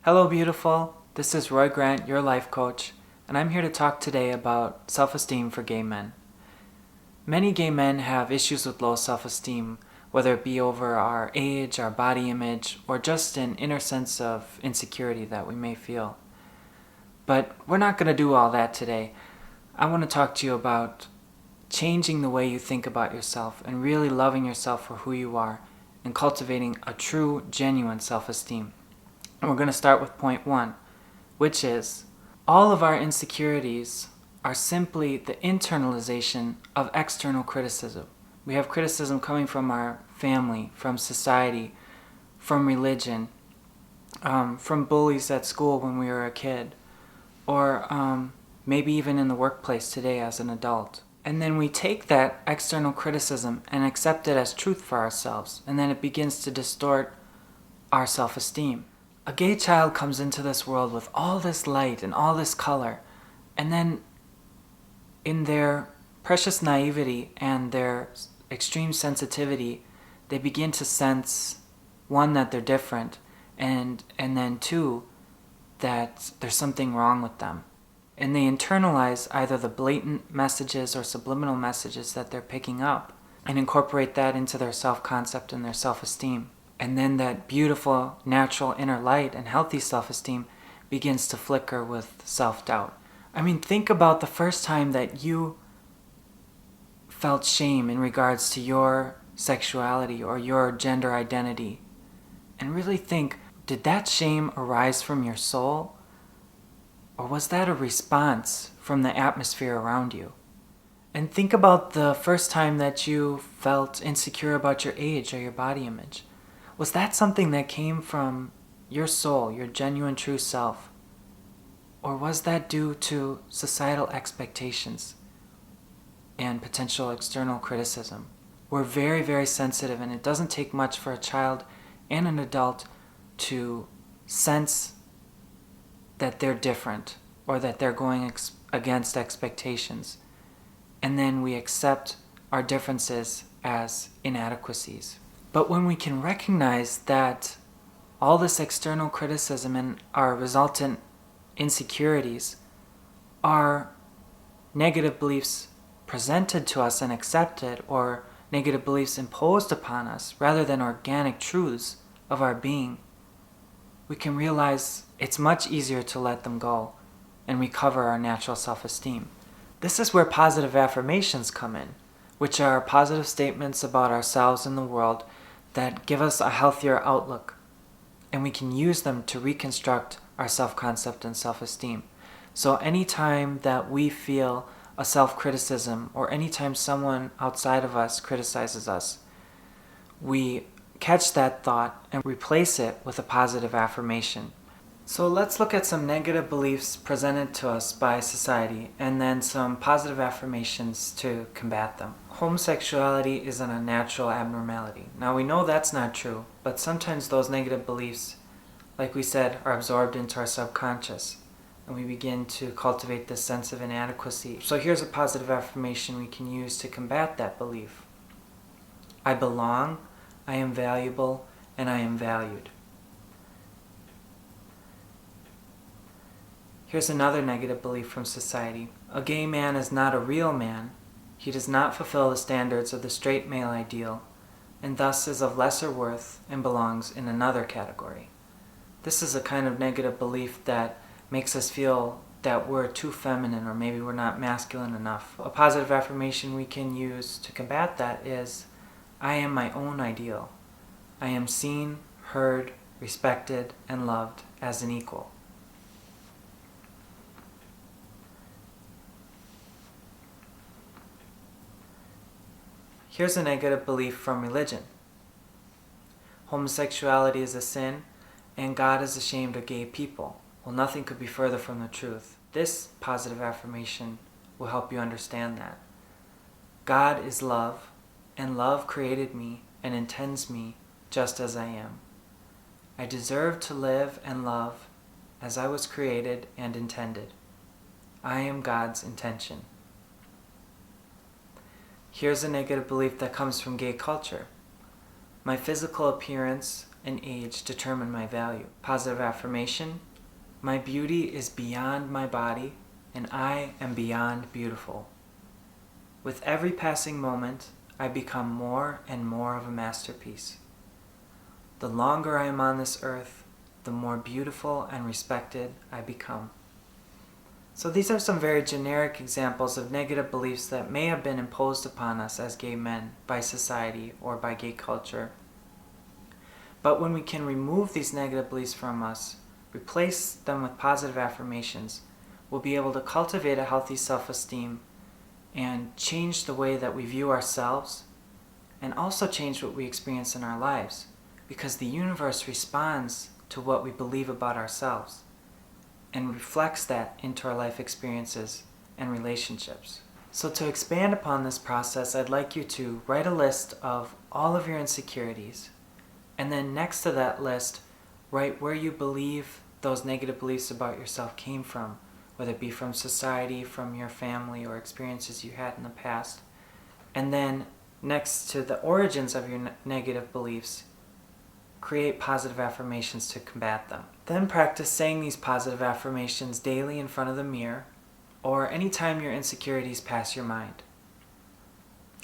Hello, beautiful. This is Roy Grant, your life coach, and I'm here to talk today about self-esteem for gay men. Many gay men have issues with low self-esteem, whether it be over our age, our body image, or just an inner sense of insecurity that we may feel. But we're not going to do all that today. I want to talk to you about changing the way you think about yourself and really loving yourself for who you are and cultivating a true, genuine self-esteem. And we're going to start with point one, which is all of our insecurities are simply the internalization of external criticism. We have criticism coming from our family, from society, from religion, from bullies at school when we were a kid, or maybe even in the workplace today as an adult. And then we take that external criticism and accept it as truth for ourselves, and then it begins to distort our self-esteem. A gay child comes into this world with all this light and all this color, and then in their precious naivety and their extreme sensitivity, they begin to sense, one, that they're different, and then two, that there's something wrong with them. And they internalize either the blatant messages or subliminal messages that they're picking up and incorporate that into their self-concept and their self-esteem. And then that beautiful, natural inner light and healthy self-esteem begins to flicker with self-doubt. I mean, think about the first time that you felt shame in regards to your sexuality or your gender identity. And really think, did that shame arise from your soul? Or was that a response from the atmosphere around you? And think about the first time that you felt insecure about your age or your body image. Was that something that came from your soul, your genuine true self? Or was that due to societal expectations and potential external criticism? We're very, very sensitive, and it doesn't take much for a child and an adult to sense that they're different or that they're going against expectations. And then we accept our differences as inadequacies. But when we can recognize that all this external criticism and our resultant insecurities are negative beliefs presented to us and accepted, or negative beliefs imposed upon us, rather than organic truths of our being, we can realize it's much easier to let them go and recover our natural self-esteem. This is where positive affirmations come in, which are positive statements about ourselves and the world that give us a healthier outlook, and we can use them to reconstruct our self-concept and self-esteem. So anytime that we feel a self-criticism, or anytime someone outside of us criticizes us, we catch that thought and replace it with a positive affirmation. So let's look at some negative beliefs presented to us by society and then some positive affirmations to combat them. Homosexuality is an unnatural abnormality. Now we know that's not true, but sometimes those negative beliefs, like we said, are absorbed into our subconscious, and we begin to cultivate this sense of inadequacy. So here's a positive affirmation we can use to combat that belief. I belong, I am valuable, and I am valued. Here's another negative belief from society. A gay man is not a real man. He does not fulfill the standards of the straight male ideal, and thus is of lesser worth and belongs in another category. This is a kind of negative belief that makes us feel that we're too feminine, or maybe we're not masculine enough. A positive affirmation we can use to combat that is, I am my own ideal. I am seen, heard, respected, and loved as an equal. Here's a negative belief from religion. Homosexuality is a sin, and God is ashamed of gay people. Well, nothing could be further from the truth. This positive affirmation will help you understand that. God is love, and love created me and intends me just as I am. I deserve to live and love as I was created and intended. I am God's intention. Here's a negative belief that comes from gay culture. My physical appearance and age determine my value. Positive affirmation: my beauty is beyond my body, and I am beyond beautiful. With every passing moment, I become more and more of a masterpiece. The longer I am on this earth, the more beautiful and respected I become. So these are some very generic examples of negative beliefs that may have been imposed upon us as gay men by society or by gay culture. But when we can remove these negative beliefs from us, replace them with positive affirmations, we'll be able to cultivate a healthy self-esteem and change the way that we view ourselves, and also change what we experience in our lives, because the universe responds to what we believe about ourselves and reflects that into our life experiences and relationships. So to expand upon this process, I'd like you to write a list of all of your insecurities, and then next to that list, write where you believe those negative beliefs about yourself came from, whether it be from society, from your family, or experiences you had in the past. And then next to the origins of your negative beliefs, create positive affirmations to combat them. Then practice saying these positive affirmations daily in front of the mirror, or anytime your insecurities pass your mind.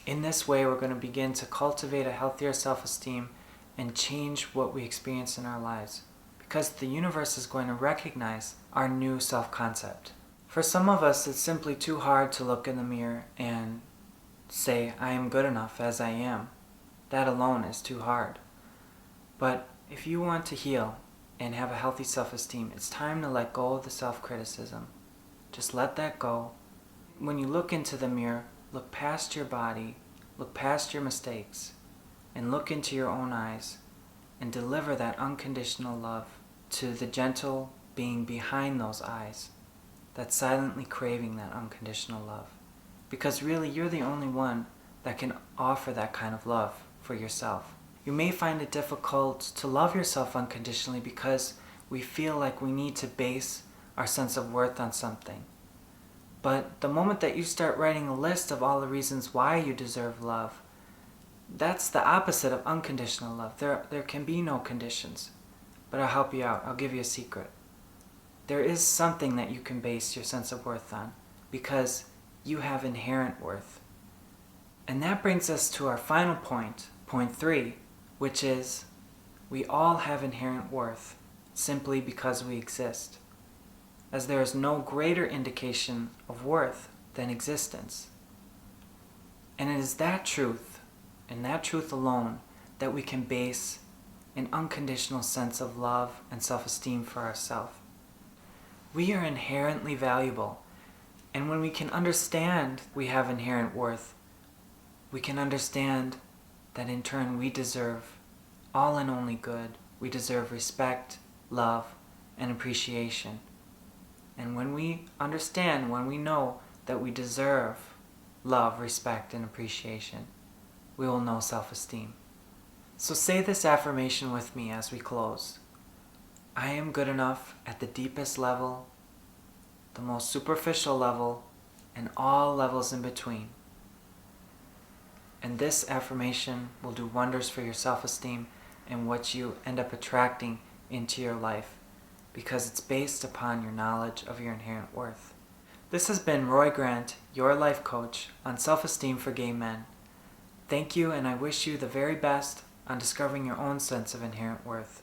In this way, we're going to begin to cultivate a healthier self-esteem and change what we experience in our lives, because the universe is going to recognize our new self-concept. For some of us, it's simply too hard to look in the mirror and say, I am good enough as I am. That alone is too hard. But if you want to heal and have a healthy self-esteem, it's time to let go of the self-criticism. Just let that go. When you look into the mirror, look past your body, look past your mistakes, and look into your own eyes and deliver that unconditional love to the gentle being behind those eyes that's silently craving that unconditional love. Because really, you're the only one that can offer that kind of love for yourself. You may find it difficult to love yourself unconditionally because we feel like we need to base our sense of worth on something. But the moment that you start writing a list of all the reasons why you deserve love, that's the opposite of unconditional love. There can be no conditions. But I'll help you out. I'll give you a secret. There is something that you can base your sense of worth on, because you have inherent worth. And that brings us to our final point, point 3, which is we all have inherent worth simply because we exist, as there is no greater indication of worth than existence. And it is that truth, and that truth alone, that we can base an unconditional sense of love and self-esteem for ourselves. We are inherently valuable, and when we can understand we have inherent worth, we can understand that in turn we deserve all and only good. We deserve respect, love, and appreciation. And when we understand, when we know that we deserve love, respect, and appreciation, we will know self-esteem. So say this affirmation with me as we close. I am good enough at the deepest level, the most superficial level, and all levels in between. And this affirmation will do wonders for your self-esteem and what you end up attracting into your life, because it's based upon your knowledge of your inherent worth. This has been Roy Grant, your life coach, on self-esteem for gay men. Thank you, and I wish you the very best on discovering your own sense of inherent worth.